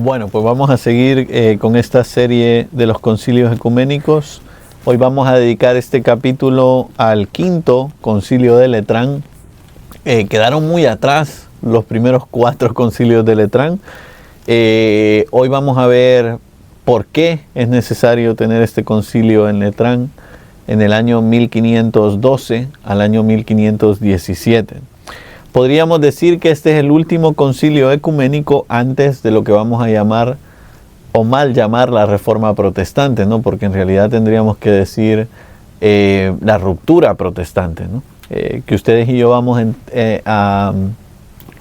Bueno, pues vamos a seguir con esta serie de los concilios ecuménicos. Hoy vamos a dedicar este capítulo al quinto concilio de Letrán. Quedaron muy atrás los primeros 4 concilios de Letrán. Hoy vamos a ver por qué es necesario tener este concilio en Letrán en el año 1512 al año 1517. Podríamos decir que este es el último concilio ecuménico antes de lo que vamos a llamar o mal llamar la Reforma Protestante, ¿no? Porque en realidad tendríamos que decir la ruptura protestante, ¿no? Que ustedes y yo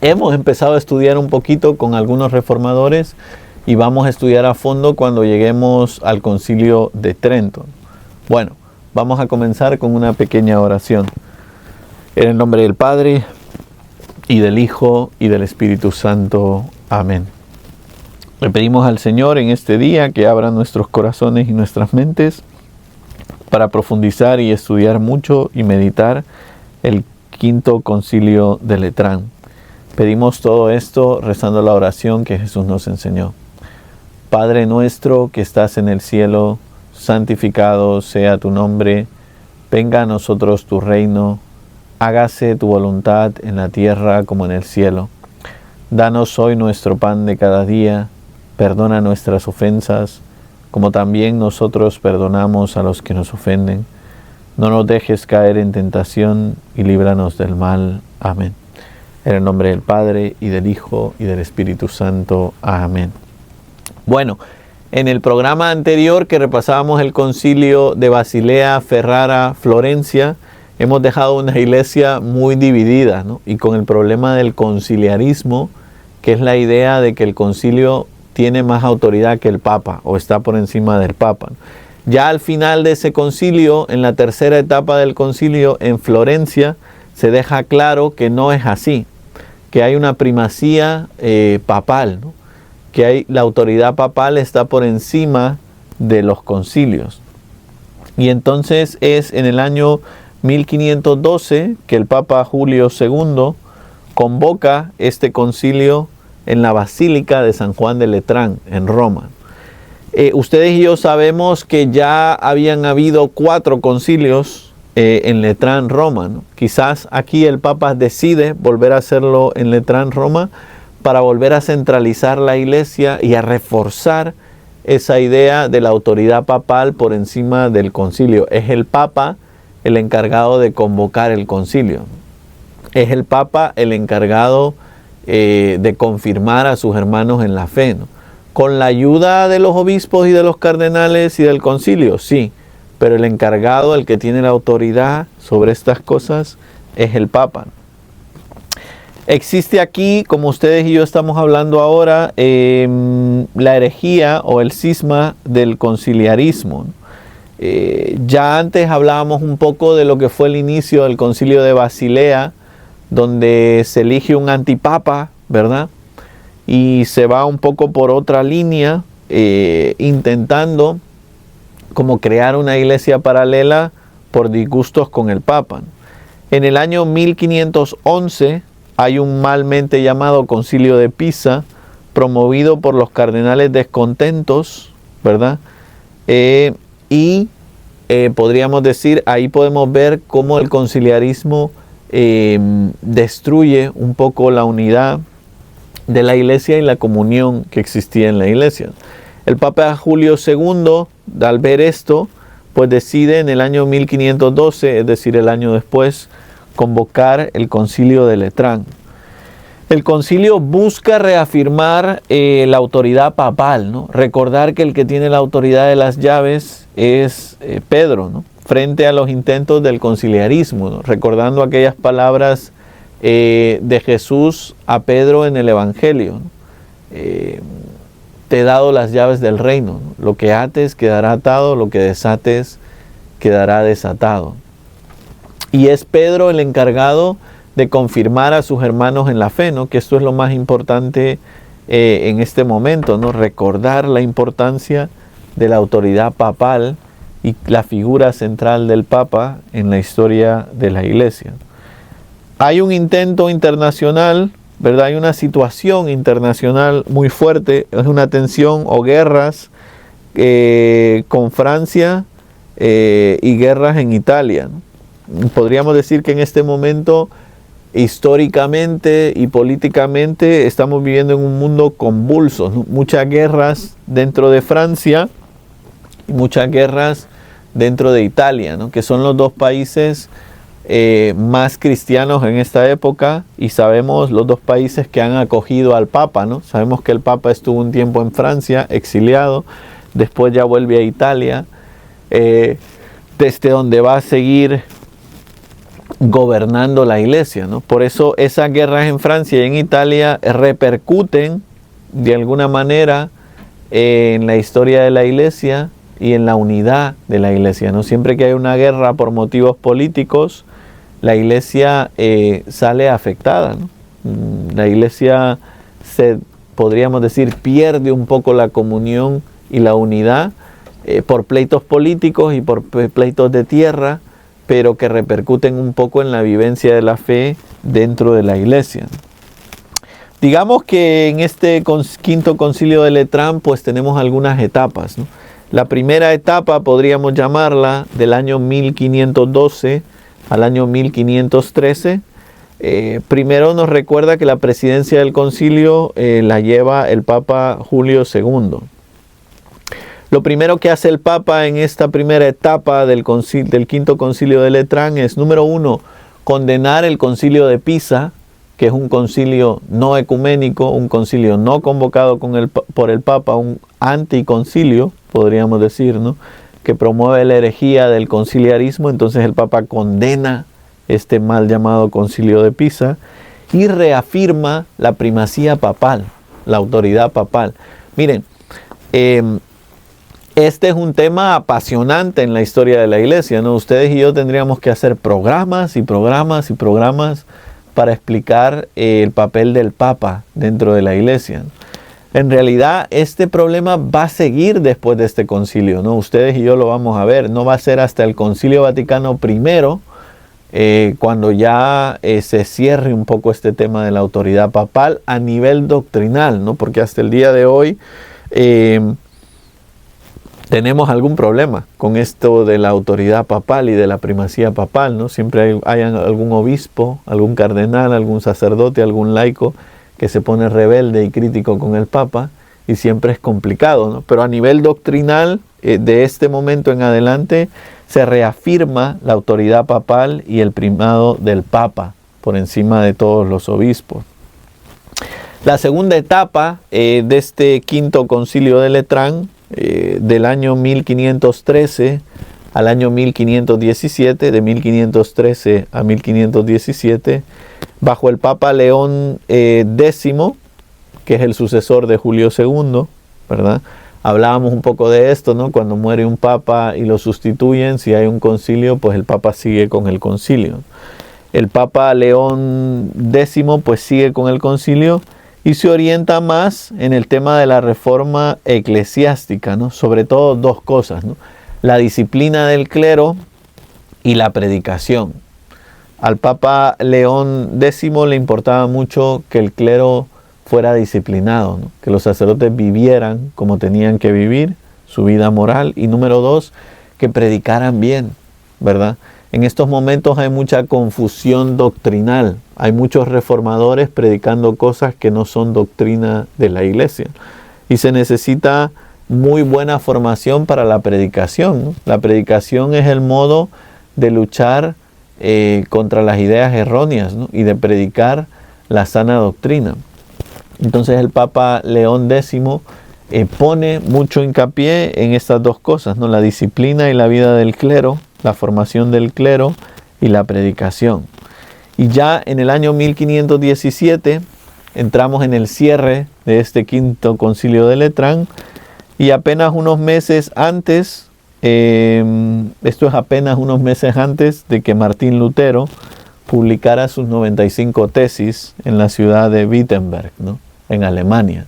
hemos empezado a estudiar un poquito con algunos reformadores y vamos a estudiar a fondo cuando lleguemos al concilio de Trento. Bueno, vamos a comenzar con una pequeña oración. En el nombre del Padre, y del Hijo, y del Espíritu Santo. Amén. Le pedimos al Señor en este día que abra nuestros corazones y nuestras mentes para profundizar y estudiar mucho y meditar el quinto concilio de Letrán. Pedimos todo esto rezando la oración que Jesús nos enseñó. Padre nuestro que estás en el cielo, santificado sea tu nombre, venga a nosotros tu reino, hágase tu voluntad en la tierra como en el cielo. Danos hoy nuestro pan de cada día, perdona nuestras ofensas, como también nosotros perdonamos a los que nos ofenden. No nos dejes caer en tentación y líbranos del mal. Amén. En el nombre del Padre, y del Hijo, y del Espíritu Santo. Amén. Bueno, en el programa anterior que repasábamos el concilio de Basilea, Ferrara, Florencia, hemos dejado una iglesia muy dividida, ¿no? Y con el problema del conciliarismo, que es la idea de que el concilio tiene más autoridad que el Papa o está por encima del Papa. Ya al final de ese concilio, en la tercera etapa del concilio en Florencia, se deja claro que no es así, que hay una primacía papal, ¿no? Que la autoridad papal está por encima de los concilios. Y entonces es en el año 1512 que el Papa Julio II convoca este concilio en la Basílica de San Juan de Letrán, en Roma. Ustedes y yo sabemos que ya habían habido 4 concilios en Letrán, Roma, ¿no? Quizás aquí el Papa decide volver a hacerlo en Letrán, Roma, para volver a centralizar la iglesia y a reforzar esa idea de la autoridad papal por encima del concilio. Es el Papa el encargado de convocar el concilio. Es el Papa el encargado de confirmar a sus hermanos en la fe, ¿no? Con la ayuda de los obispos y de los cardenales y del concilio, sí, pero el encargado, el que tiene la autoridad sobre estas cosas, es el Papa. Existe aquí, como ustedes y yo estamos hablando ahora, la herejía o el cisma del conciliarismo, ¿no? Ya antes hablábamos un poco de lo que fue el inicio del concilio de Basilea, donde se elige un antipapa, ¿verdad? Y se va un poco por otra línea, intentando como crear una iglesia paralela por disgustos con el Papa. En el año 1511 hay un malmente llamado concilio de Pisa, promovido por los cardenales descontentos, ¿verdad? Podríamos decir, ahí podemos ver cómo el conciliarismo destruye un poco la unidad de la iglesia y la comunión que existía en la iglesia. El Papa Julio II, al ver esto, pues decide en el año 1512, es decir, el año después, convocar el concilio de Letrán. El concilio busca reafirmar la autoridad papal, ¿no? Recordar que el que tiene la autoridad de las llaves es Pedro, ¿no? Frente a los intentos del conciliarismo, ¿no? Recordando aquellas palabras de Jesús a Pedro en el Evangelio, ¿no? Te he dado las llaves del reino, ¿no? Lo que ates quedará atado, lo que desates quedará desatado. Y es Pedro el encargado de confirmar a sus hermanos en la fe, ¿no? Que esto es lo más importante en este momento, ¿no? Recordar la importancia de la autoridad papal y la figura central del Papa en la historia de la Iglesia. Hay un intento internacional ¿verdad? Hay una situación internacional muy fuerte, es una tensión o guerras con Francia y guerras en Italia, ¿no? Podríamos decir que en este momento, históricamente y políticamente, estamos viviendo en un mundo convulso, ¿no? Muchas guerras dentro de Francia y muchas guerras dentro de Italia, ¿no? Que son los dos países más cristianos en esta época, y sabemos los dos países que han acogido al Papa, ¿no? Sabemos que el Papa estuvo un tiempo en Francia, exiliado, después ya vuelve a Italia, desde donde va a seguir gobernando la iglesia, ¿no? Por eso esas guerras en Francia y en Italia repercuten de alguna manera en la historia de la iglesia y en la unidad de la iglesia, ¿no? Siempre que hay una guerra por motivos políticos, la iglesia sale afectada, ¿no? La iglesia podríamos decir, pierde un poco la comunión y la unidad por pleitos políticos y por pleitos de tierra, pero que repercuten un poco en la vivencia de la fe dentro de la iglesia. Digamos que en este quinto concilio de Letrán pues tenemos algunas etapas, ¿no? La primera etapa podríamos llamarla del año 1512 al año 1513. Primero nos recuerda que la presidencia del concilio la lleva el Papa Julio II. Lo primero que hace el Papa en esta primera etapa del quinto concilio de Letrán es, número uno, condenar el concilio de Pisa, que es un concilio no ecuménico, un concilio no convocado por el Papa, un anticoncilio, podríamos decir, ¿no? Que promueve la herejía del conciliarismo. Entonces el Papa condena este mal llamado concilio de Pisa y reafirma la primacía papal, la autoridad papal. Miren, este es un tema apasionante en la historia de la iglesia, ¿no? Ustedes y yo tendríamos que hacer programas y programas y programas para explicar el papel del Papa dentro de la iglesia. En realidad, este problema va a seguir después de este concilio, ¿no? Ustedes y yo lo vamos a ver. No va a ser hasta el Concilio Vaticano I, cuando ya se cierre un poco este tema de la autoridad papal a nivel doctrinal, ¿no? Porque hasta el día de hoy tenemos algún problema con esto de la autoridad papal y de la primacía papal, ¿no? Siempre hay algún obispo, algún cardenal, algún sacerdote, algún laico que se pone rebelde y crítico con el Papa, y siempre es complicado, ¿no? Pero a nivel doctrinal, de este momento en adelante, se reafirma la autoridad papal y el primado del Papa por encima de todos los obispos. La segunda etapa de este quinto concilio de Letrán, del año 1513 al año 1517, de 1513 a 1517, bajo el Papa León X, que es el sucesor de Julio II, ¿verdad? Hablábamos un poco de esto, ¿no? Cuando muere un papa y lo sustituyen, si hay un concilio, pues el papa sigue con el concilio. El Papa León X pues sigue con el concilio y se orienta más en el tema de la reforma eclesiástica, ¿no? Sobre todo dos cosas, ¿no? La disciplina del clero y la predicación. Al Papa León X le importaba mucho que el clero fuera disciplinado, ¿no? Que los sacerdotes vivieran como tenían que vivir, su vida moral. Y número dos, que predicaran bien, ¿verdad? En estos momentos hay mucha confusión doctrinal. Hay muchos reformadores predicando cosas que no son doctrina de la iglesia. Y se necesita muy buena formación para la predicación, ¿no? La predicación es el modo de luchar contra las ideas erróneas, ¿no? Y de predicar la sana doctrina. Entonces el Papa León X pone mucho hincapié en estas dos cosas, ¿no? La disciplina y la vida del clero, la formación del clero y la predicación. Y ya en el año 1517 entramos en el cierre de este quinto concilio de Letrán, y apenas unos meses antes, esto es apenas unos meses antes de que Martín Lutero publicara sus 95 tesis en la ciudad de Wittenberg, ¿no? En Alemania.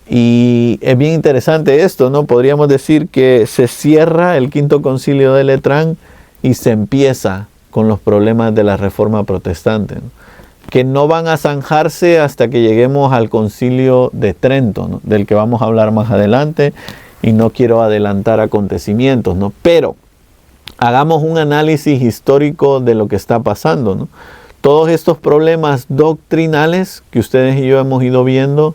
Y es bien interesante esto, ¿no? Podríamos decir que se cierra el quinto concilio de Letrán y se empieza con los problemas de la reforma protestante, ¿no? que no van a zanjarse hasta que lleguemos al Concilio de Trento, ¿no? Del que vamos a hablar más adelante, y no quiero adelantar acontecimientos, ¿no? Pero hagamos un análisis histórico de lo que está pasando, ¿no? Todos estos problemas doctrinales que ustedes y yo hemos ido viendo,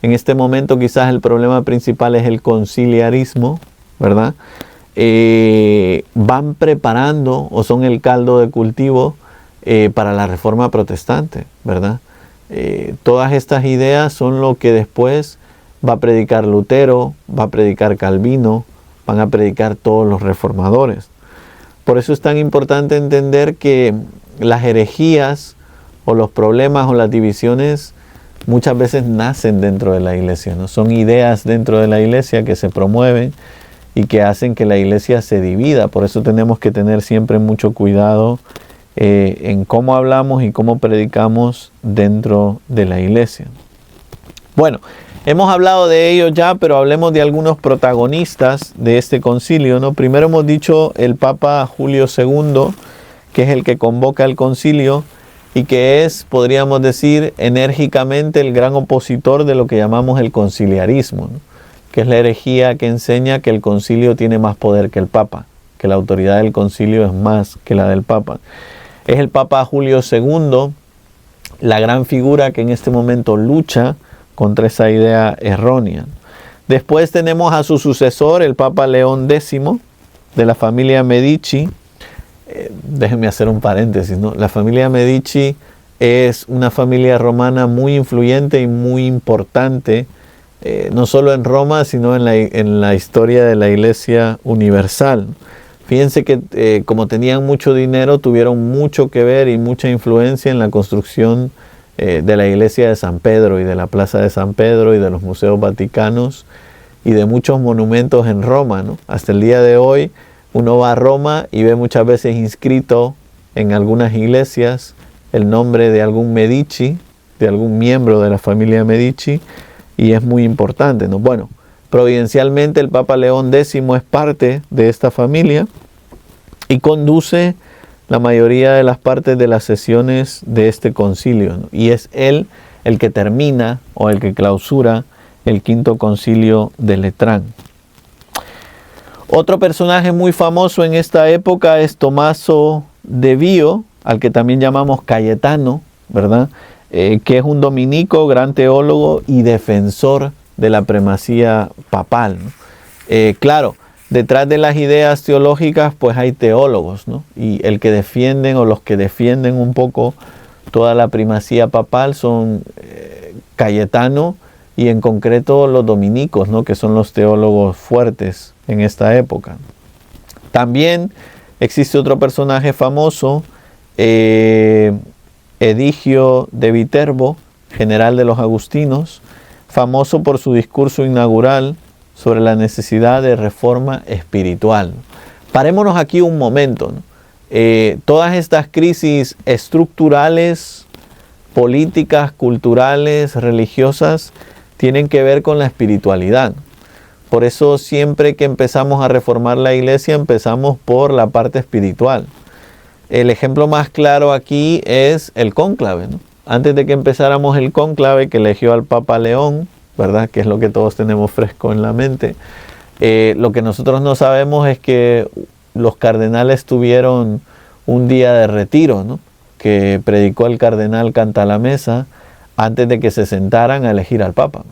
en este momento quizás el problema principal es el conciliarismo, ¿verdad? Van preparando o son el caldo de cultivo para la reforma protestante, ¿verdad? Todas estas ideas son lo que después va a predicar Lutero, va a predicar Calvino, van a predicar todos los reformadores. Por eso es tan importante entender que las herejías o los problemas o las divisiones muchas veces nacen dentro de la iglesia, ¿no? Son ideas dentro de la iglesia que se promueven y que hacen que la iglesia se divida. Por eso tenemos que tener siempre mucho cuidado en cómo hablamos y cómo predicamos dentro de la iglesia. Bueno, hemos hablado de ello ya, pero hablemos de algunos protagonistas de este concilio, ¿no? Primero hemos dicho el Papa Julio II, que es el que convoca el concilio y que es, podríamos decir, enérgicamente el gran opositor de lo que llamamos el conciliarismo, ¿no? Que es la herejía que enseña que el concilio tiene más poder que el Papa, que la autoridad del concilio es más que la del Papa. Es el Papa Julio II, la gran figura que en este momento lucha contra esa idea errónea. Después tenemos a su sucesor, el Papa León X, de la familia Medici. Déjenme hacer un paréntesis, ¿no? La familia Medici es una familia romana muy influyente y muy importante, no solo en Roma, sino en la historia de la Iglesia universal. Fíjense que como tenían mucho dinero, tuvieron mucho que ver y mucha influencia en la construcción de la iglesia de San Pedro y de la plaza de San Pedro y de los museos vaticanos y de muchos monumentos en Roma, ¿no? Hasta el día de hoy uno va a Roma y ve muchas veces inscrito en algunas iglesias el nombre de algún Medici, de algún miembro de la familia Medici, y es muy importante, ¿no? Bueno, providencialmente el Papa León X es parte de esta familia y conduce la mayoría de las partes de las sesiones de este concilio, ¿no? Y es él el que termina o el que clausura el quinto concilio de Letrán. Otro personaje muy famoso en esta época es Tomaso de Bio, al que también llamamos Cayetano, ¿verdad? Que es un dominico, gran teólogo y defensor de la primacía papal, ¿no? Claro, detrás de las ideas teológicas pues hay teólogos, ¿no? Y el que defienden o los que defienden un poco toda la primacía papal son Cayetano y en concreto los dominicos, ¿no? Que son los teólogos fuertes en esta época. También existe otro personaje famoso, Edigio de Viterbo, general de los agustinos, famoso por su discurso inaugural sobre la necesidad de reforma espiritual. Parémonos aquí un momento, ¿no? Todas estas crisis estructurales, políticas, culturales, religiosas, tienen que ver con la espiritualidad. Por eso siempre que empezamos a reformar la iglesia, empezamos por la parte espiritual. El ejemplo más claro aquí es el cónclave, ¿no? Antes de que empezáramos el cónclave que eligió al Papa León, ¿verdad? Que es lo que todos tenemos fresco en la mente. Lo que nosotros no sabemos es que los cardenales tuvieron un día de retiro, ¿no? Que predicó el cardenal Cantalamessa antes de que se sentaran a elegir al Papa.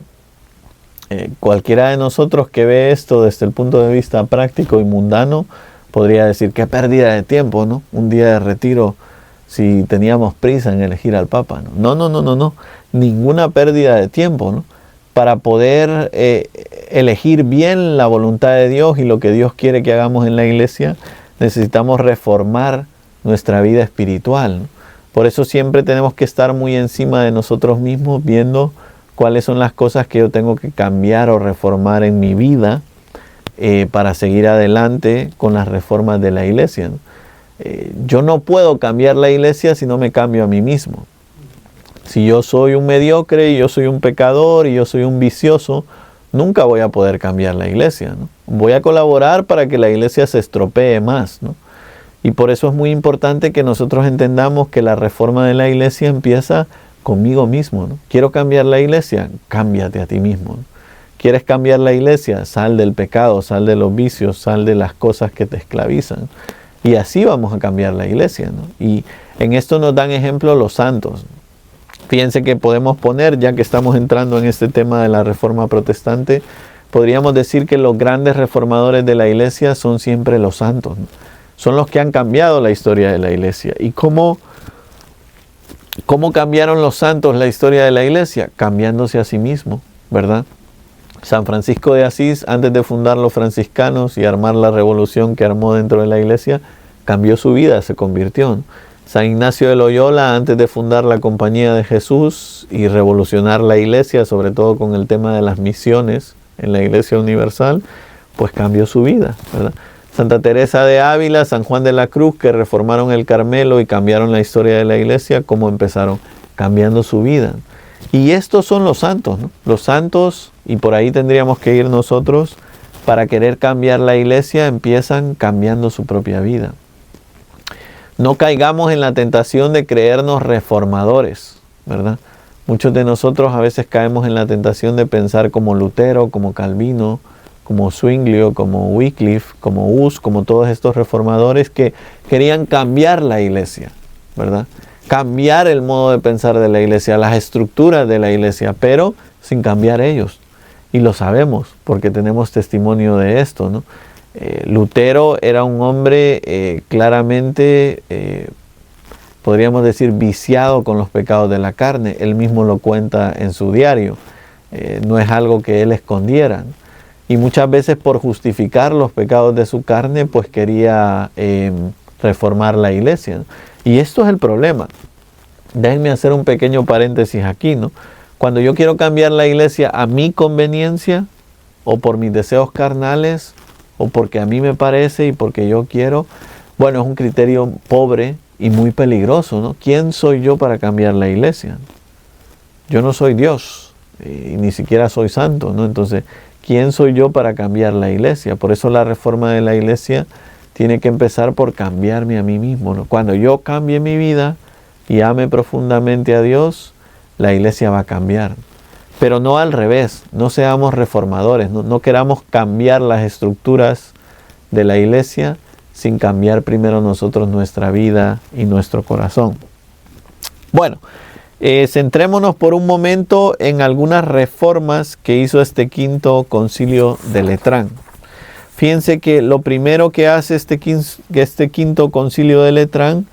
Cualquiera de nosotros que ve esto desde el punto de vista práctico y mundano podría decir qué pérdida de tiempo, ¿no? Un día de retiro si teníamos prisa en elegir al Papa, ¿no? No, ninguna pérdida de tiempo, ¿no? Para poder elegir bien la voluntad de Dios y lo que Dios quiere que hagamos en la iglesia, necesitamos reformar nuestra vida espiritual, ¿no? Por eso siempre tenemos que estar muy encima de nosotros mismos, viendo cuáles son las cosas que yo tengo que cambiar o reformar en mi vida para seguir adelante con las reformas de la iglesia, ¿no? Yo no puedo cambiar la iglesia si no me cambio a mí mismo. Si yo soy un mediocre y yo soy un pecador y yo soy un vicioso, nunca voy a poder cambiar la iglesia, ¿no? Voy a colaborar para que la iglesia se estropee más, ¿no? Y por eso es muy importante que nosotros entendamos que la reforma de la iglesia empieza conmigo mismo, ¿no? Quiero cambiar la iglesia, cámbiate a ti mismo, ¿no? ¿Quieres cambiar la iglesia? Sal del pecado, sal de los vicios, sal de las cosas que te esclavizan. Y así vamos a cambiar la iglesia, ¿no? Y en esto nos dan ejemplo los santos. Fíjense que podemos poner, ya que estamos entrando en este tema de la reforma protestante, podríamos decir que los grandes reformadores de la iglesia son siempre los santos, ¿no? Son los que han cambiado la historia de la iglesia. ¿Y cómo cambiaron los santos la historia de la iglesia? Cambiándose a sí mismos, ¿verdad? San Francisco de Asís, antes de fundar los franciscanos y armar la revolución que armó dentro de la iglesia, cambió su vida, se convirtió, ¿no? San Ignacio de Loyola, antes de fundar la Compañía de Jesús y revolucionar la iglesia, sobre todo con el tema de las misiones en la Iglesia Universal, pues cambió su vida, ¿verdad? Santa Teresa de Ávila, San Juan de la Cruz, que reformaron el Carmelo y cambiaron la historia de la iglesia, ¿cómo empezaron? Cambiando su vida. Y estos son los santos, ¿no? Los santos, y por ahí tendríamos que ir nosotros, para querer cambiar la iglesia, empiezan cambiando su propia vida. No caigamos en la tentación de creernos reformadores, ¿verdad? Muchos de nosotros a veces caemos en la tentación de pensar como Lutero, como Calvino, como Zwinglio, como Wycliffe, como Hus, como todos estos reformadores que querían cambiar la iglesia, ¿verdad? Cambiar el modo de pensar de la iglesia, las estructuras de la iglesia, pero sin cambiar ellos. Y lo sabemos porque tenemos testimonio de esto, ¿no? Lutero era un hombre claramente, podríamos decir, viciado con los pecados de la carne. Él mismo lo cuenta en su diario. No es algo que él escondiera. Y muchas veces por justificar los pecados de su carne, pues quería reformar la iglesia, ¿no? Y esto es el problema. Déjenme hacer un pequeño paréntesis aquí, ¿no? Cuando yo quiero cambiar la iglesia a mi conveniencia, o por mis deseos carnales, o porque a mí me parece y porque yo quiero, bueno, es un criterio pobre y muy peligroso, ¿no? ¿Quién soy yo para cambiar la iglesia? Yo no soy Dios, y ni siquiera soy santo, ¿no? Entonces, ¿quién soy yo para cambiar la iglesia? Por eso la reforma de la iglesia tiene que empezar por cambiarme a mí mismo, ¿no? Cuando yo cambie mi vida y ame profundamente a Dios, la iglesia va a cambiar. Pero no al revés, no seamos reformadores, no queramos cambiar las estructuras de la iglesia sin cambiar primero nosotros nuestra vida y nuestro corazón. Bueno, centrémonos por un momento en algunas reformas que hizo este quinto concilio de Letrán. Fíjense que lo primero que hace este quinto concilio de Letrán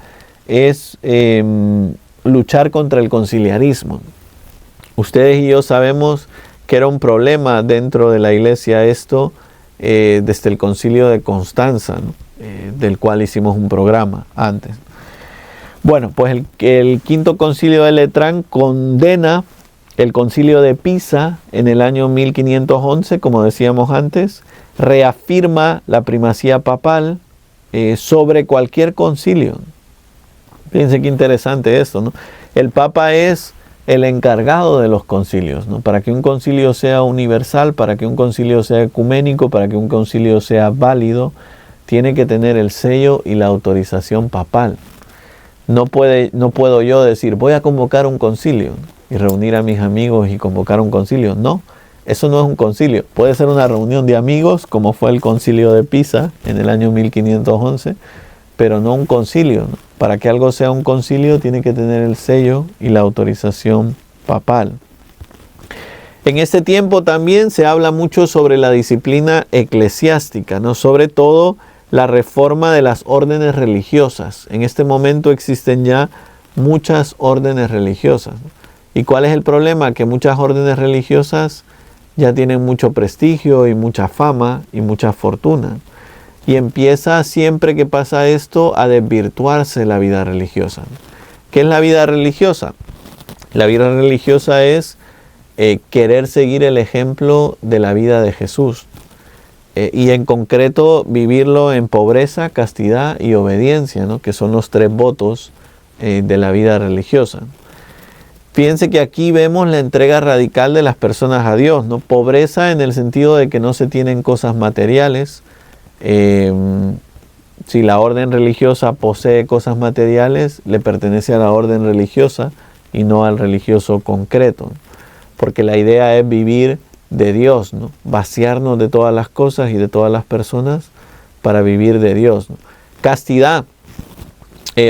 es luchar contra el conciliarismo. Ustedes y yo sabemos que era un problema dentro de la iglesia esto desde el concilio de Constanza, ¿no? Del cual hicimos un programa antes. Bueno, pues el quinto concilio de Letrán condena el concilio de Pisa en el año 1511, como decíamos antes, reafirma la primacía papal sobre cualquier concilio. Fíjense qué interesante esto, ¿no? El Papa es el encargado de los concilios, ¿no? Para que un concilio sea universal, para que un concilio sea ecuménico, para que un concilio sea válido, tiene que tener el sello y la autorización papal. No puedo yo decir, voy a convocar un concilio y reunir a mis amigos y convocar un concilio. No, eso no es un concilio. Puede ser una reunión de amigos, como fue el concilio de Pisa en el año 1511, pero no un concilio, ¿no? Para que algo sea un concilio tiene que tener el sello y la autorización papal. En este tiempo también se habla mucho sobre la disciplina eclesiástica, ¿no? Sobre todo la reforma de las órdenes religiosas. En este momento existen ya muchas órdenes religiosas, ¿no? ¿Y cuál es el problema? Que muchas órdenes religiosas ya tienen mucho prestigio y mucha fama y mucha fortuna. Y empieza siempre que pasa esto a desvirtuarse la vida religiosa. ¿Qué es la vida religiosa? La vida religiosa es querer seguir el ejemplo de la vida de Jesús. Y en concreto vivirlo en pobreza, castidad y obediencia, ¿no? Que son los 3 votos de la vida religiosa. Fíjense que aquí vemos la entrega radical de las personas a Dios, ¿no? Pobreza en el sentido de que no se tienen cosas materiales, Si la orden religiosa posee cosas materiales, le pertenece a la orden religiosa y no al religioso concreto. Porque la idea es vivir de Dios, ¿no? Vaciarnos de todas las cosas y de todas las personas para vivir de Dios, ¿no? Castidad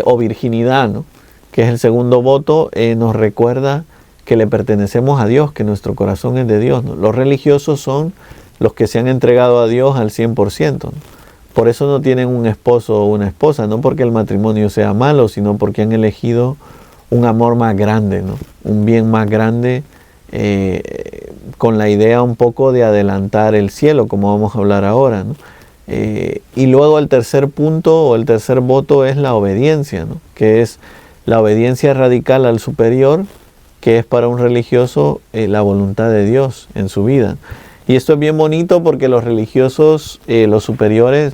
o virginidad, ¿no? Que es el segundo voto, nos recuerda que le pertenecemos a Dios, que nuestro corazón es de Dios, ¿no? Los religiosos son los que se han entregado a Dios al 100%, ¿no? Por eso no tienen un esposo o una esposa, no porque el matrimonio sea malo, sino porque han elegido un amor más grande, ¿no? Un bien más grande, con la idea un poco de adelantar el cielo, como vamos a hablar ahora, ¿no? Y luego el tercer punto o el tercer voto es la obediencia, ¿no? Que es la obediencia radical al superior, que es para un religioso la voluntad de Dios en su vida. Y esto es bien bonito porque los religiosos, los superiores,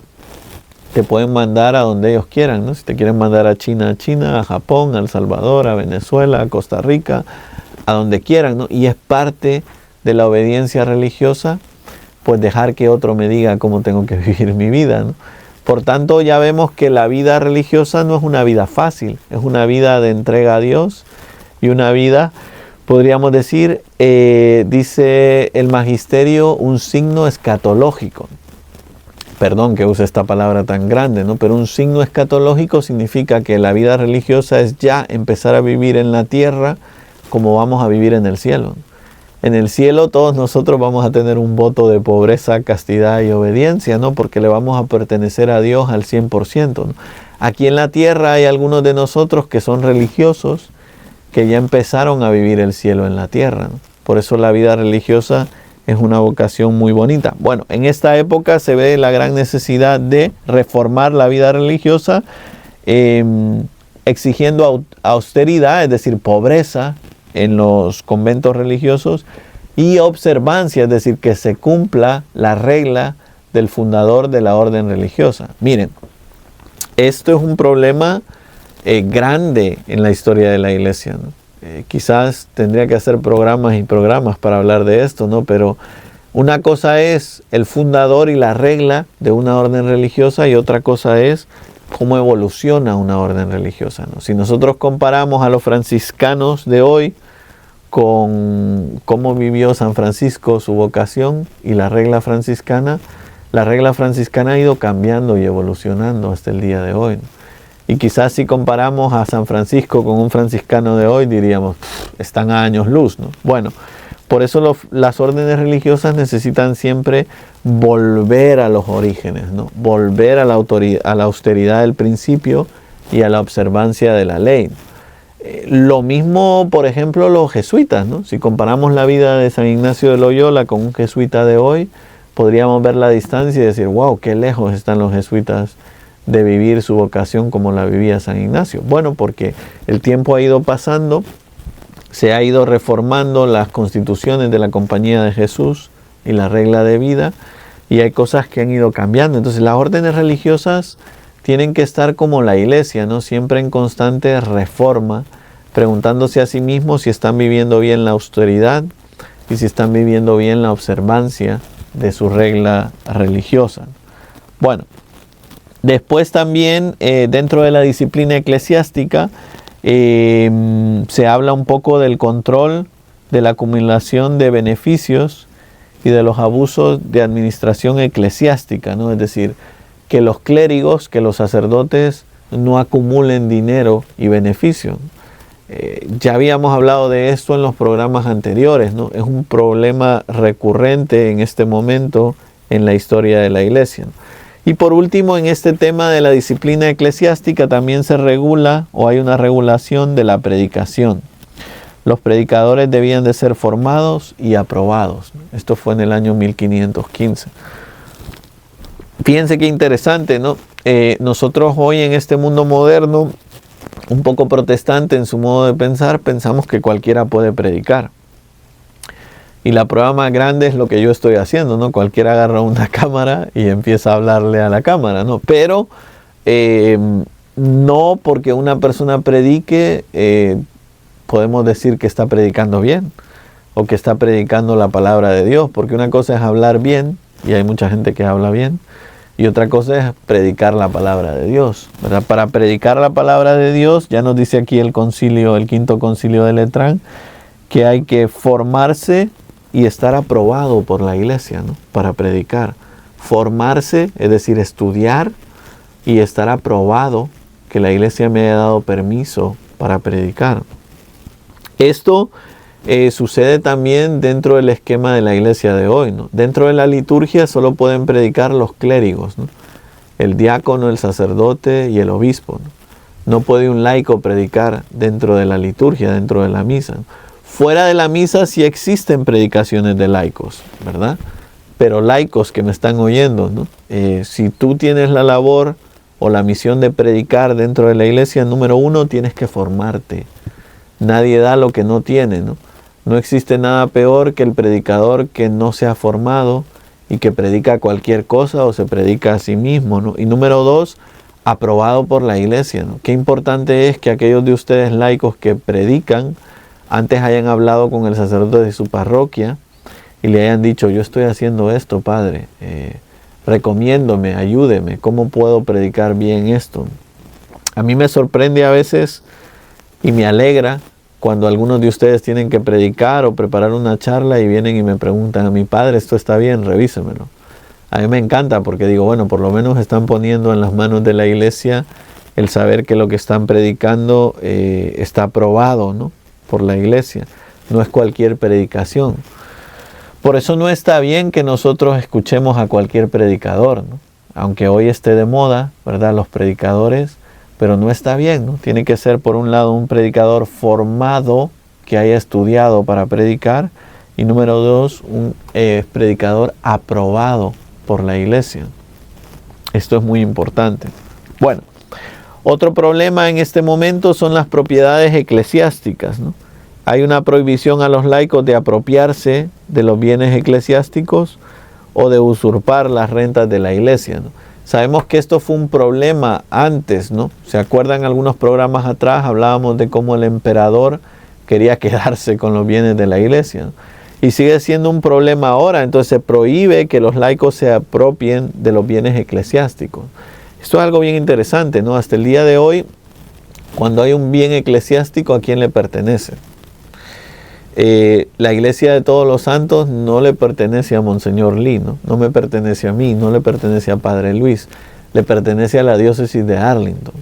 te pueden mandar a donde ellos quieran, ¿no? Si te quieren mandar a China, a Japón, a El Salvador, a Venezuela, a Costa Rica, a donde quieran, ¿no? Y es parte de la obediencia religiosa, pues dejar que otro me diga cómo tengo que vivir mi vida, ¿no? Por tanto, ya vemos que la vida religiosa no es una vida fácil, es una vida de entrega a Dios y una vida, podríamos decir, dice el magisterio, un signo escatológico. Perdón que use esta palabra tan grande, ¿no? Pero un signo escatológico significa que la vida religiosa es ya empezar a vivir en la tierra como vamos a vivir en el cielo. En el cielo todos nosotros vamos a tener un voto de pobreza, castidad y obediencia, ¿no? Porque le vamos a pertenecer a Dios al 100%, ¿no? Aquí en la tierra hay algunos de nosotros que son religiosos, que ya empezaron a vivir el cielo en la tierra, ¿no? Por eso la vida religiosa es una vocación muy bonita. Bueno, en esta época se ve la gran necesidad de reformar la vida religiosa, exigiendo austeridad, es decir, pobreza en los conventos religiosos, y observancia, es decir, que se cumpla la regla del fundador de la orden religiosa. Miren, esto es un problema grande en la historia de la iglesia, ¿no? Quizás tendría que hacer programas y programas para hablar de esto, ¿no? Pero una cosa es el fundador y la regla de una orden religiosa y otra cosa es cómo evoluciona una orden religiosa, ¿no? Si nosotros comparamos a los franciscanos de hoy con cómo vivió San Francisco su vocación y la regla franciscana ha ido cambiando y evolucionando hasta el día de hoy, ¿no? Y quizás si comparamos a San Francisco con un franciscano de hoy, diríamos, están a años luz, ¿no? Bueno, por eso las órdenes religiosas necesitan siempre volver a los orígenes, ¿no? Volver a la austeridad del principio y a la observancia de la ley. Lo mismo, por ejemplo, los jesuitas, ¿no? Si comparamos la vida de San Ignacio de Loyola con un jesuita de hoy, podríamos ver la distancia y decir, wow, qué lejos están los jesuitas de vivir su vocación como la vivía San Ignacio. Bueno, porque el tiempo ha ido pasando, se ha ido reformando las constituciones de la Compañía de Jesús y la regla de vida, y hay cosas que han ido cambiando. Entonces las órdenes religiosas tienen que estar como la iglesia, ¿no? Siempre en constante reforma, preguntándose a sí mismos si están viviendo bien la austeridad y si están viviendo bien la observancia de su regla religiosa. Bueno, después también dentro de la disciplina eclesiástica se habla un poco del control de la acumulación de beneficios y de los abusos de administración eclesiástica, ¿no? Es decir, que los clérigos, que los sacerdotes no acumulen dinero y beneficio. Ya habíamos hablado de esto en los programas anteriores, ¿no? Es un problema recurrente en este momento en la historia de la iglesia, ¿no? Y por último, en este tema de la disciplina eclesiástica también se regula o hay una regulación de la predicación. Los predicadores debían de ser formados y aprobados. Esto fue en el año 1515. Fíjense qué interesante, ¿no? Nosotros hoy en este mundo moderno, un poco protestante en su modo de pensar, pensamos que cualquiera puede predicar. Y la prueba más grande es lo que yo estoy haciendo, ¿no? Cualquiera agarra una cámara y empieza a hablarle a la cámara, ¿no? Pero no porque una persona predique, podemos decir que está predicando bien o que está predicando la palabra de Dios, porque una cosa es hablar bien, y hay mucha gente que habla bien, y otra cosa es predicar la palabra de Dios, ¿verdad? Para predicar la palabra de Dios, ya nos dice aquí el quinto concilio de Letrán, que hay que formarse y estar aprobado por la iglesia, ¿no? Para predicar. Formarse, es decir, estudiar, y estar aprobado, que la iglesia me haya dado permiso para predicar. Esto sucede también dentro del esquema de la iglesia de hoy, ¿no? Dentro de la liturgia solo pueden predicar los clérigos, ¿no? El diácono, el sacerdote y el obispo, ¿no? No puede un laico predicar dentro de la liturgia, dentro de la misa, ¿no? Fuera de la misa sí existen predicaciones de laicos, ¿verdad? Pero laicos que me están oyendo, ¿no? Si tú tienes la labor o la misión de predicar dentro de la iglesia, número uno, tienes que formarte. Nadie da lo que no tiene, ¿no? No existe nada peor que el predicador que no se ha formado y que predica cualquier cosa o se predica a sí mismo, ¿no? Y número dos, aprobado por la iglesia, ¿no? Qué importante es que aquellos de ustedes laicos que predican antes hayan hablado con el sacerdote de su parroquia y le hayan dicho: yo estoy haciendo esto, padre, recomiéndome, ayúdeme, ¿cómo puedo predicar bien esto? A mí me sorprende a veces y me alegra cuando algunos de ustedes tienen que predicar o preparar una charla y vienen y me preguntan a mi: padre, esto está bien, revísemelo. A mí me encanta porque digo, bueno, por lo menos están poniendo en las manos de la iglesia el saber que lo que están predicando está aprobado, ¿no? Por la iglesia. No es cualquier predicación. Por eso no está bien que nosotros escuchemos a cualquier predicador, ¿no? Aunque hoy esté de moda, ¿verdad?, los predicadores, pero no está bien, ¿no? Tiene que ser, por un lado, un predicador formado, que haya estudiado para predicar, y número dos, un predicador aprobado por la iglesia. Esto es muy importante. Bueno, otro problema en este momento son las propiedades eclesiásticas, ¿no? Hay una prohibición a los laicos de apropiarse de los bienes eclesiásticos o de usurpar las rentas de la iglesia, ¿no? Sabemos que esto fue un problema antes, ¿no? ¿Se acuerdan? Algunos programas atrás hablábamos de cómo el emperador quería quedarse con los bienes de la iglesia, ¿no? Y sigue siendo un problema ahora. Entonces se prohíbe que los laicos se apropien de los bienes eclesiásticos. Esto es algo bien interesante, ¿no? Hasta el día de hoy, cuando hay un bien eclesiástico, ¿a quién le pertenece? La iglesia de todos los santos no le pertenece a Monseñor Lee, ¿no? No me pertenece a mí, no le pertenece a Padre Luis, le pertenece a la diócesis de Arlington,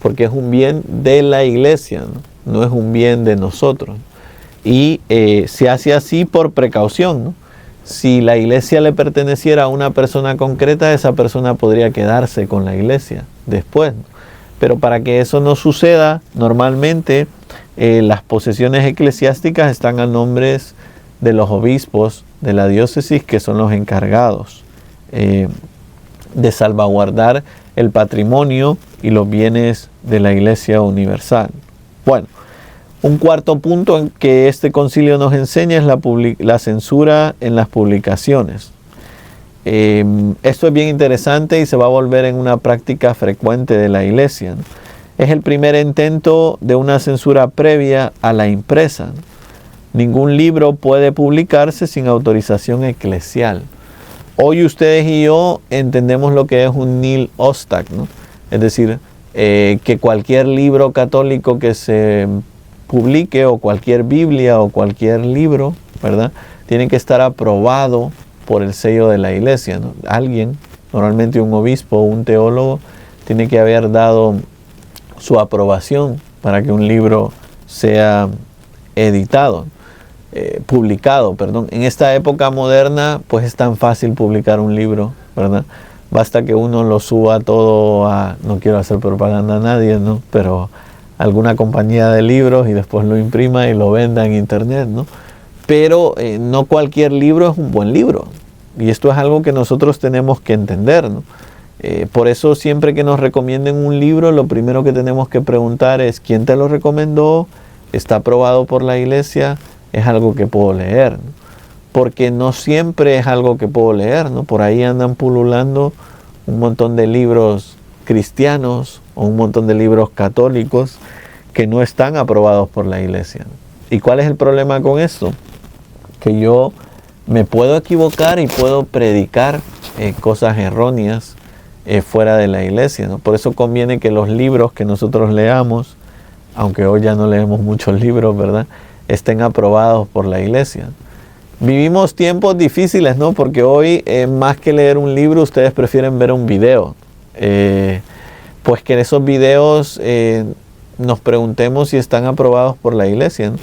porque es un bien de la iglesia, ¿no? No es un bien de nosotros. Y se hace así por precaución, ¿no? Si la iglesia le perteneciera a una persona concreta, esa persona podría quedarse con la iglesia después, ¿no? Pero para que eso no suceda, normalmente las posesiones eclesiásticas están a nombres de los obispos de la diócesis, que son los encargados de salvaguardar el patrimonio y los bienes de la Iglesia Universal. Bueno, un cuarto punto en que este concilio nos enseña es la censura en las publicaciones. Esto es bien interesante y se va a volver en una práctica frecuente de la iglesia, ¿no? Es el primer intento de una censura previa a la impresa, ¿no? Ningún libro puede publicarse sin autorización eclesial. Hoy ustedes y yo entendemos lo que es un nil ostak, ¿no? Es decir, que cualquier libro católico que se publique, o cualquier Biblia o cualquier libro, ¿verdad?, tiene que estar aprobado por el sello de la iglesia, ¿no? Alguien, normalmente un obispo o un teólogo, tiene que haber dado su aprobación para que un libro sea editado, publicado, perdón. En esta época moderna, pues es tan fácil publicar un libro, ¿verdad? Basta que uno lo suba todo a, no quiero hacer propaganda a nadie, ¿no?, pero alguna compañía de libros, y después lo imprima y lo venda en internet, ¿no? Pero no cualquier libro es un buen libro. Y esto es algo que nosotros tenemos que entender, ¿no? Por eso siempre que nos recomienden un libro, lo primero que tenemos que preguntar es: ¿quién te lo recomendó? ¿Está aprobado por la iglesia? ¿Es algo que puedo leer?, ¿no? Porque no siempre es algo que puedo leer, ¿no? Por ahí andan pululando un montón de libros cristianos o un montón de libros católicos que no están aprobados por la iglesia, ¿no? ¿Y cuál es el problema con esto? Que yo me puedo equivocar y puedo predicar cosas erróneas fuera de la iglesia, ¿no? Por eso conviene que los libros que nosotros leamos, aunque hoy ya no leemos muchos libros, ¿verdad?, estén aprobados por la iglesia. Vivimos tiempos difíciles, ¿no? Porque hoy, más que leer un libro, ustedes prefieren ver un video. Pues que en esos videos nos preguntemos si están aprobados por la iglesia, ¿no?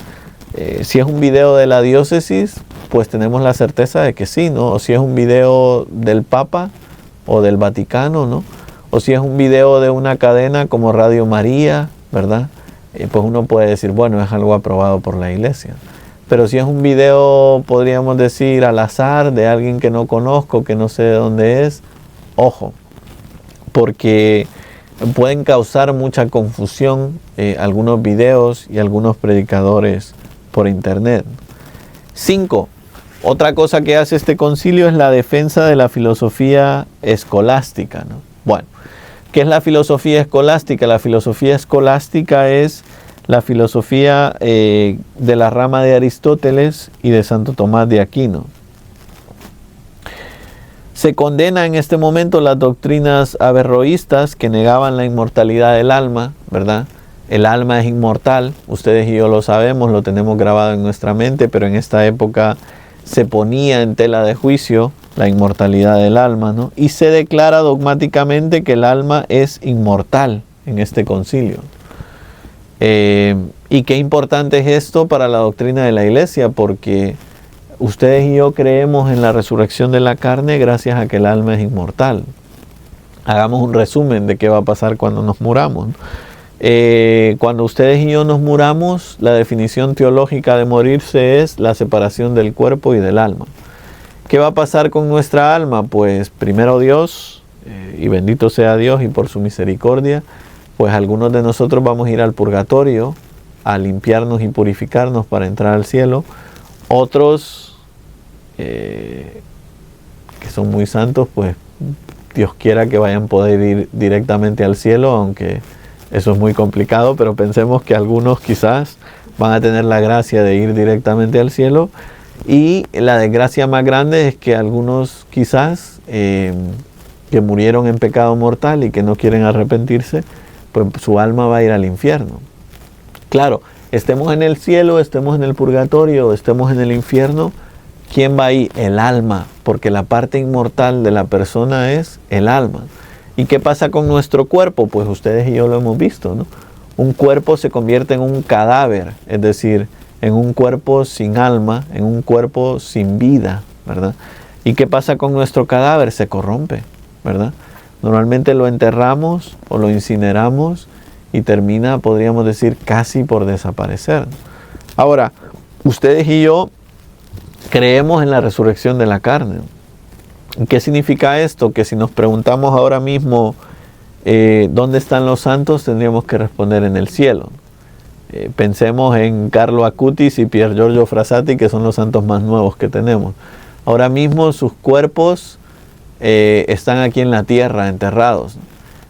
Si es un video de la diócesis, pues tenemos la certeza de que sí, ¿no? O si es un video del Papa o del Vaticano, ¿no? O si es un video de una cadena como Radio María, ¿verdad? Pues uno puede decir, bueno, es algo aprobado por la iglesia. Pero si es un video, podríamos decir, al azar, de alguien que no conozco, que no sé de dónde es, ojo, porque pueden causar mucha confusión algunos videos y algunos predicadores por internet. 5. Otra cosa que hace este concilio es la defensa de la filosofía escolástica, ¿no? Bueno, ¿qué es la filosofía escolástica? La filosofía escolástica es la filosofía de la rama de Aristóteles y de Santo Tomás de Aquino. Se condena en este momento las doctrinas averroístas que negaban la inmortalidad del alma, ¿verdad? El alma es inmortal, ustedes y yo lo sabemos, lo tenemos grabado en nuestra mente, pero en esta época se ponía en tela de juicio la inmortalidad del alma, ¿no? Y se declara dogmáticamente que el alma es inmortal en este concilio. Y qué importante es esto para la doctrina de la iglesia, porque ustedes y yo creemos en la resurrección de la carne gracias a que el alma es inmortal. Hagamos un resumen de qué va a pasar cuando nos muramos. Cuando ustedes y yo nos muramos, la definición teológica de morirse es la separación del cuerpo y del alma. ¿Qué va a pasar con nuestra alma? Pues primero Dios, y bendito sea Dios y por su misericordia, pues algunos de nosotros vamos a ir al purgatorio a limpiarnos y purificarnos para entrar al cielo. Otros que son muy santos, pues Dios quiera que vayan a poder ir directamente al cielo, aunque eso es muy complicado, pero pensemos que algunos quizás van a tener la gracia de ir directamente al cielo. Y la desgracia más grande es que algunos quizás que murieron en pecado mortal y que no quieren arrepentirse, pues su alma va a ir al infierno. Claro, estemos en el cielo, estemos en el purgatorio, estemos en el infierno, ¿quién va ahí? El alma, porque la parte inmortal de la persona es el alma. ¿Y qué pasa con nuestro cuerpo? Pues ustedes y yo lo hemos visto, ¿no? Un cuerpo se convierte en un cadáver, es decir, en un cuerpo sin alma, en un cuerpo sin vida, ¿verdad? ¿Y qué pasa con nuestro cadáver? Se corrompe, ¿verdad? Normalmente lo enterramos o lo incineramos y termina, podríamos decir, casi por desaparecer. Ahora, ustedes y yo creemos en la resurrección de la carne. ¿Qué significa esto? Que si nos preguntamos ahora mismo ¿dónde están los santos? Tendríamos que responder en el cielo. Pensemos en Carlo Acutis y Pier Giorgio Frassati, que son los santos más nuevos que tenemos. Ahora mismo sus cuerpos están aquí en la tierra, enterrados.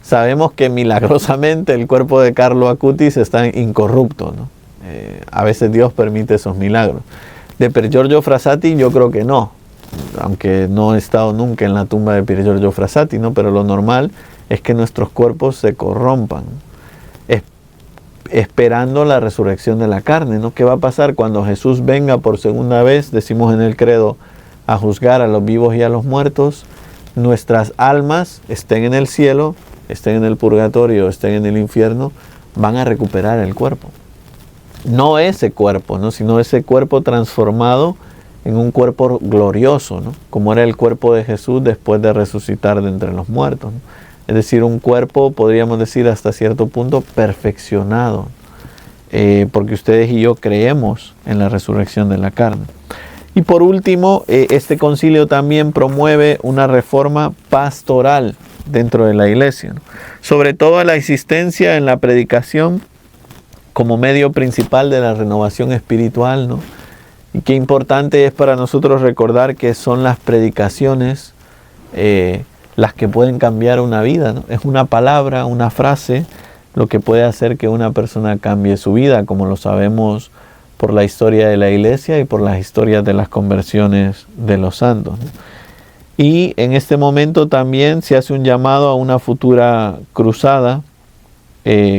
Sabemos que milagrosamente el cuerpo de Carlo Acutis está incorrupto, ¿no? A veces Dios permite esos milagros. De Pier Giorgio Frassati yo creo que no, aunque no he estado nunca en la tumba de Pier Giorgio Frassati, ¿no? Pero lo normal es que nuestros cuerpos se corrompan, esperando la resurrección de la carne, ¿no? ¿Qué va a pasar cuando Jesús venga por segunda vez? Decimos en el credo, a juzgar a los vivos y a los muertos. Nuestras almas, estén en el cielo, estén en el purgatorio, estén en el infierno, van a recuperar el cuerpo. No ese cuerpo, ¿no? Sino ese cuerpo transformado en un cuerpo glorioso, ¿no? Como era el cuerpo de Jesús después de resucitar de entre los muertos, ¿no? Es decir, un cuerpo, podríamos decir hasta cierto punto, perfeccionado, porque ustedes y yo creemos en la resurrección de la carne. Y por último, este concilio también promueve una reforma pastoral dentro de la iglesia, ¿no? Sobre todo la insistencia en la predicación como medio principal de la renovación espiritual, ¿no? Y qué importante es para nosotros recordar que son las predicaciones las que pueden cambiar una vida, ¿no? Es una palabra, una frase, lo que puede hacer que una persona cambie su vida, como lo sabemos por la historia de la iglesia y por las historias de las conversiones de los santos, ¿no? Y en este momento también se hace un llamado a una futura cruzada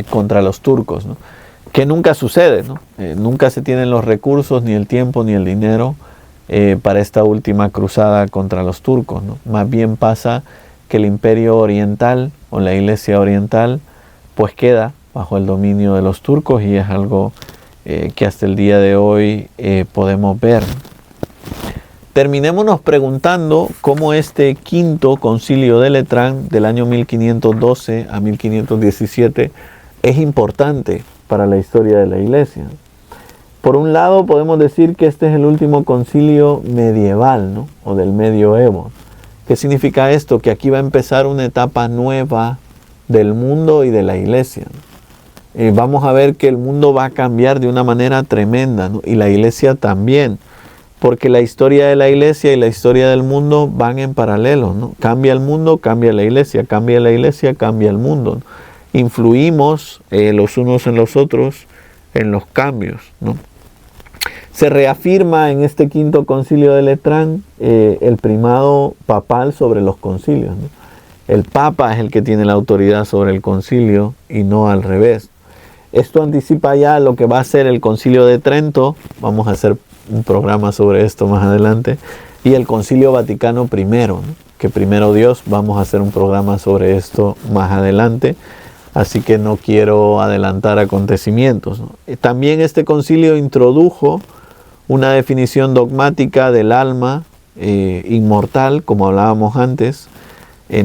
contra los turcos, ¿no? Que nunca sucede, ¿no? Nunca se tienen los recursos, ni el tiempo, ni el dinero para esta última cruzada contra los turcos, ¿no? Más bien pasa que el imperio oriental o la iglesia oriental pues queda bajo el dominio de los turcos, y es algo que hasta el día de hoy podemos ver. Terminémonos preguntando cómo este quinto concilio de Letrán del año 1512 a 1517 es importante para la historia de la iglesia. Por un lado podemos decir que este es el último concilio medieval, ¿no? O del medioevo. ¿Qué significa esto? Que aquí va a empezar una etapa nueva del mundo y de la iglesia. Vamos a ver que el mundo va a cambiar de una manera tremenda, ¿no? Y la iglesia también, porque la historia de la iglesia y la historia del mundo van en paralelo, ¿no? Cambia el mundo, cambia la iglesia, cambia la iglesia, cambia el mundo, ¿no? Influimos los unos en los otros en los cambios, ¿no? Se reafirma en este quinto concilio de Letrán el primado papal sobre los concilios, ¿no? El papa es el que tiene la autoridad sobre el concilio y no al revés. Esto anticipa ya lo que va a ser el concilio de Trento. Vamos a hacer un programa sobre esto más adelante. Y el concilio Vaticano I, ¿no? Que primero Dios, vamos a hacer un programa sobre esto más adelante. Así que no quiero adelantar acontecimientos, ¿no? También este concilio introdujo una definición dogmática del alma inmortal, como hablábamos antes.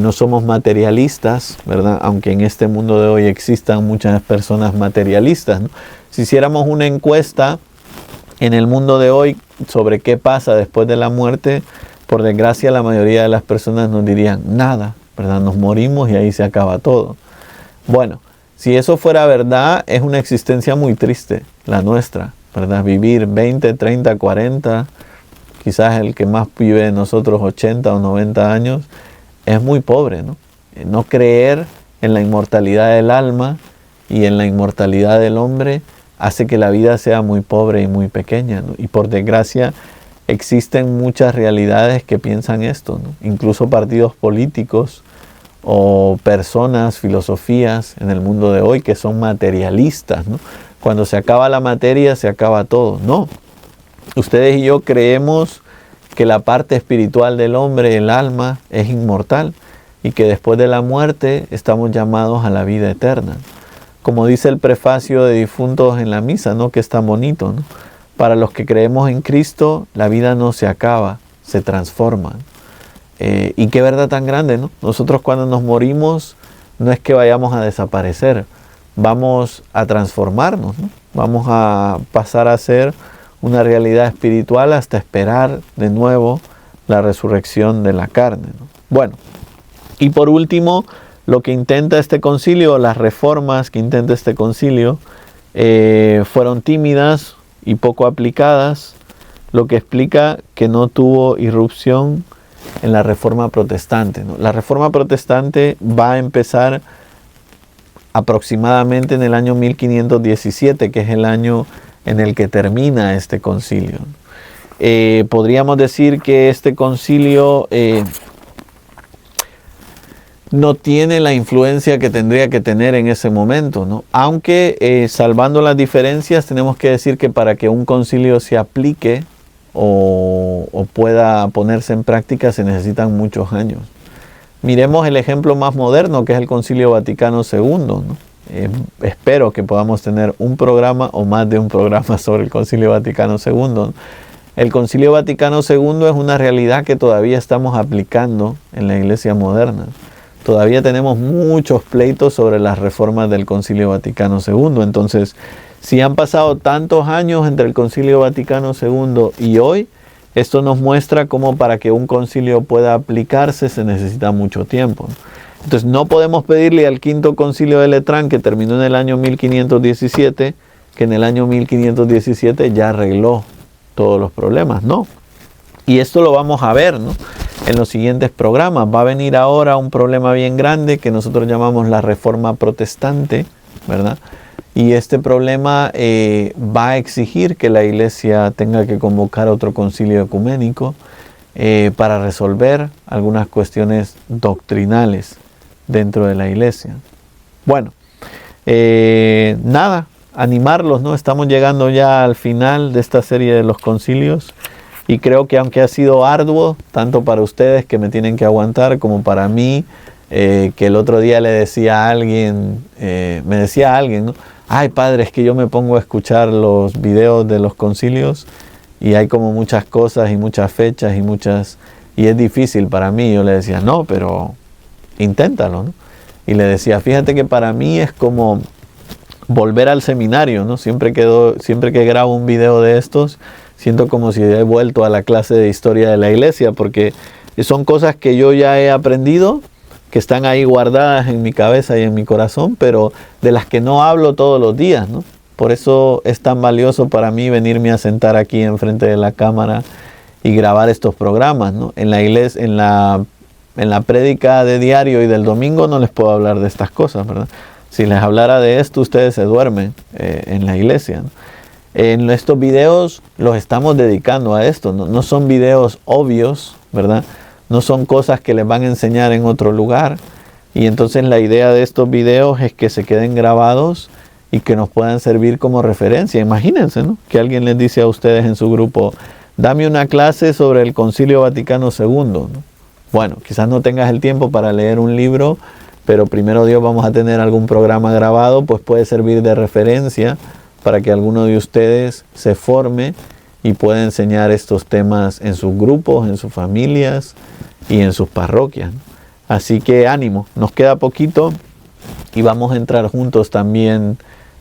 No somos materialistas, ¿verdad? Aunque en este mundo de hoy existan muchas personas materialistas, ¿no? Si hiciéramos una encuesta en el mundo de hoy sobre qué pasa después de la muerte, por desgracia la mayoría de las personas nos dirían nada, ¿verdad? Nos morimos y ahí se acaba todo. Bueno, si eso fuera verdad, es una existencia muy triste la nuestra, ¿verdad? Vivir 20, 30, 40, quizás el que más vive de nosotros 80 o 90 años, es muy pobre, ¿no? No creer en la inmortalidad del alma y en la inmortalidad del hombre hace que la vida sea muy pobre y muy pequeña, ¿no? Y por desgracia existen muchas realidades que piensan esto, ¿no? Incluso partidos políticos o personas, filosofías en el mundo de hoy que son materialistas, ¿no? Cuando se acaba la materia, se acaba todo. No. Ustedes y yo creemos que la parte espiritual del hombre, el alma, es inmortal y que después de la muerte estamos llamados a la vida eterna. Como dice el prefacio de Difuntos en la misa, ¿no? Que es tan bonito, ¿no? Para los que creemos en Cristo, la vida no se acaba, se transforma. Y qué verdad tan grande, ¿no? Nosotros cuando nos morimos no es que vayamos a desaparecer, vamos a transformarnos, ¿no? Vamos a pasar a ser una realidad espiritual hasta esperar de nuevo la resurrección de la carne, ¿no? Bueno, y por último, lo que intenta este concilio, las reformas que intenta este concilio, fueron tímidas y poco aplicadas, lo que explica que no tuvo irrupción en la Reforma Protestante, ¿no? La Reforma Protestante va a empezar aproximadamente en el año 1517, que es el año en el que termina este concilio. Podríamos decir que este concilio no tiene la influencia que tendría que tener en ese momento, ¿no? Aunque salvando las diferencias, tenemos que decir que para que un concilio se aplique o pueda ponerse en práctica se necesitan muchos años. Miremos el ejemplo más moderno, que es el Concilio Vaticano II, ¿no? Espero que podamos tener un programa o más de un programa sobre el Concilio Vaticano II, ¿no? El Concilio Vaticano II es una realidad que todavía estamos aplicando en la iglesia moderna. Todavía tenemos muchos pleitos sobre las reformas del Concilio Vaticano II. Entonces, si han pasado tantos años entre el Concilio Vaticano II y hoy, esto nos muestra cómo para que un concilio pueda aplicarse se necesita mucho tiempo, ¿no? Entonces, no podemos pedirle al quinto concilio de Letrán, que terminó en el año 1517, que en el año 1517 ya arregló todos los problemas, ¿no? Y esto lo vamos a ver, ¿no? En los siguientes programas. Va a venir ahora un problema bien grande que nosotros llamamos la Reforma Protestante, ¿verdad? Y este problema va a exigir que la iglesia tenga que convocar otro concilio ecuménico. para resolver algunas cuestiones doctrinales dentro de la iglesia. Bueno, nada, animarlos, ¿no? Estamos llegando ya al final de esta serie de los concilios y creo que aunque ha sido arduo, tanto para ustedes que me tienen que aguantar como para mí, que el otro día le decía a alguien, me decía a alguien, ¿no? Ay, padre, es que yo me pongo a escuchar los videos de los concilios y hay como muchas cosas y muchas fechas y es difícil para mí. Yo le decía, no, pero inténtalo, ¿no? Y le decía, fíjate que para mí es como volver al seminario, ¿no? Siempre que grabo un video de estos, siento como si he vuelto a la clase de historia de la iglesia, porque son cosas que yo ya he aprendido, que están ahí guardadas en mi cabeza y en mi corazón, pero de las que no hablo todos los días, ¿no? Por eso es tan valioso para mí venirme a sentar aquí enfrente de la cámara y grabar estos programas, ¿no? En la iglesia, en la prédica de diario y del domingo no les puedo hablar de estas cosas, ¿verdad? Si les hablara de esto, ustedes se duermen en la iglesia, ¿no? En estos videos los estamos dedicando a esto, ¿no? No son videos obvios, ¿verdad? No son cosas que les van a enseñar en otro lugar. Y entonces la idea de estos videos es que se queden grabados y que nos puedan servir como referencia. Imagínense, ¿no? Que alguien les dice a ustedes en su grupo, dame una clase sobre el Concilio Vaticano II, ¿no? Bueno, quizás no tengas el tiempo para leer un libro, pero primero Dios vamos a tener algún programa grabado, pues puede servir de referencia para que alguno de ustedes se forme y pueda enseñar estos temas en sus grupos, en sus familias y en sus parroquias, ¿no? Así que ánimo, nos queda poquito y vamos a entrar juntos también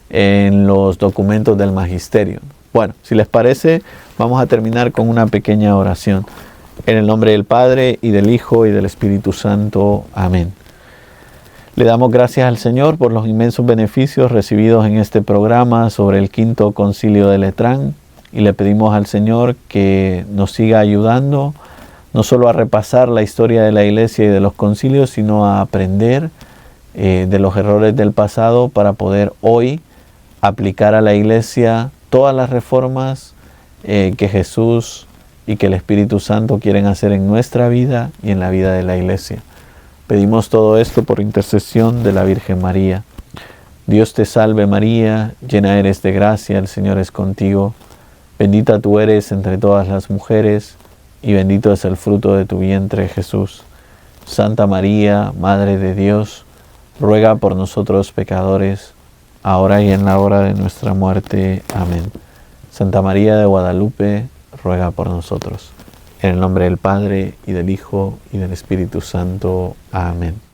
en los documentos del magisterio. Bueno, si les parece, vamos a terminar con una pequeña oración. En el nombre del Padre, y del Hijo, y del Espíritu Santo. Amén. Le damos gracias al Señor por los inmensos beneficios recibidos en este programa sobre el Quinto Concilio de Letrán, y le pedimos al Señor que nos siga ayudando, no solo a repasar la historia de la Iglesia y de los concilios, sino a aprender de los errores del pasado para poder hoy aplicar a la Iglesia todas las reformas que Jesús y que el Espíritu Santo quieren hacer en nuestra vida y en la vida de la Iglesia. Pedimos todo esto por intercesión de la Virgen María. Dios te salve María, llena eres de gracia, el Señor es contigo. Bendita tú eres entre todas las mujeres, y bendito es el fruto de tu vientre, Jesús. Santa María, Madre de Dios, ruega por nosotros pecadores, ahora y en la hora de nuestra muerte. Amén. Santa María de Guadalupe, ruega por nosotros. En el nombre del Padre, y del Hijo, y del Espíritu Santo. Amén.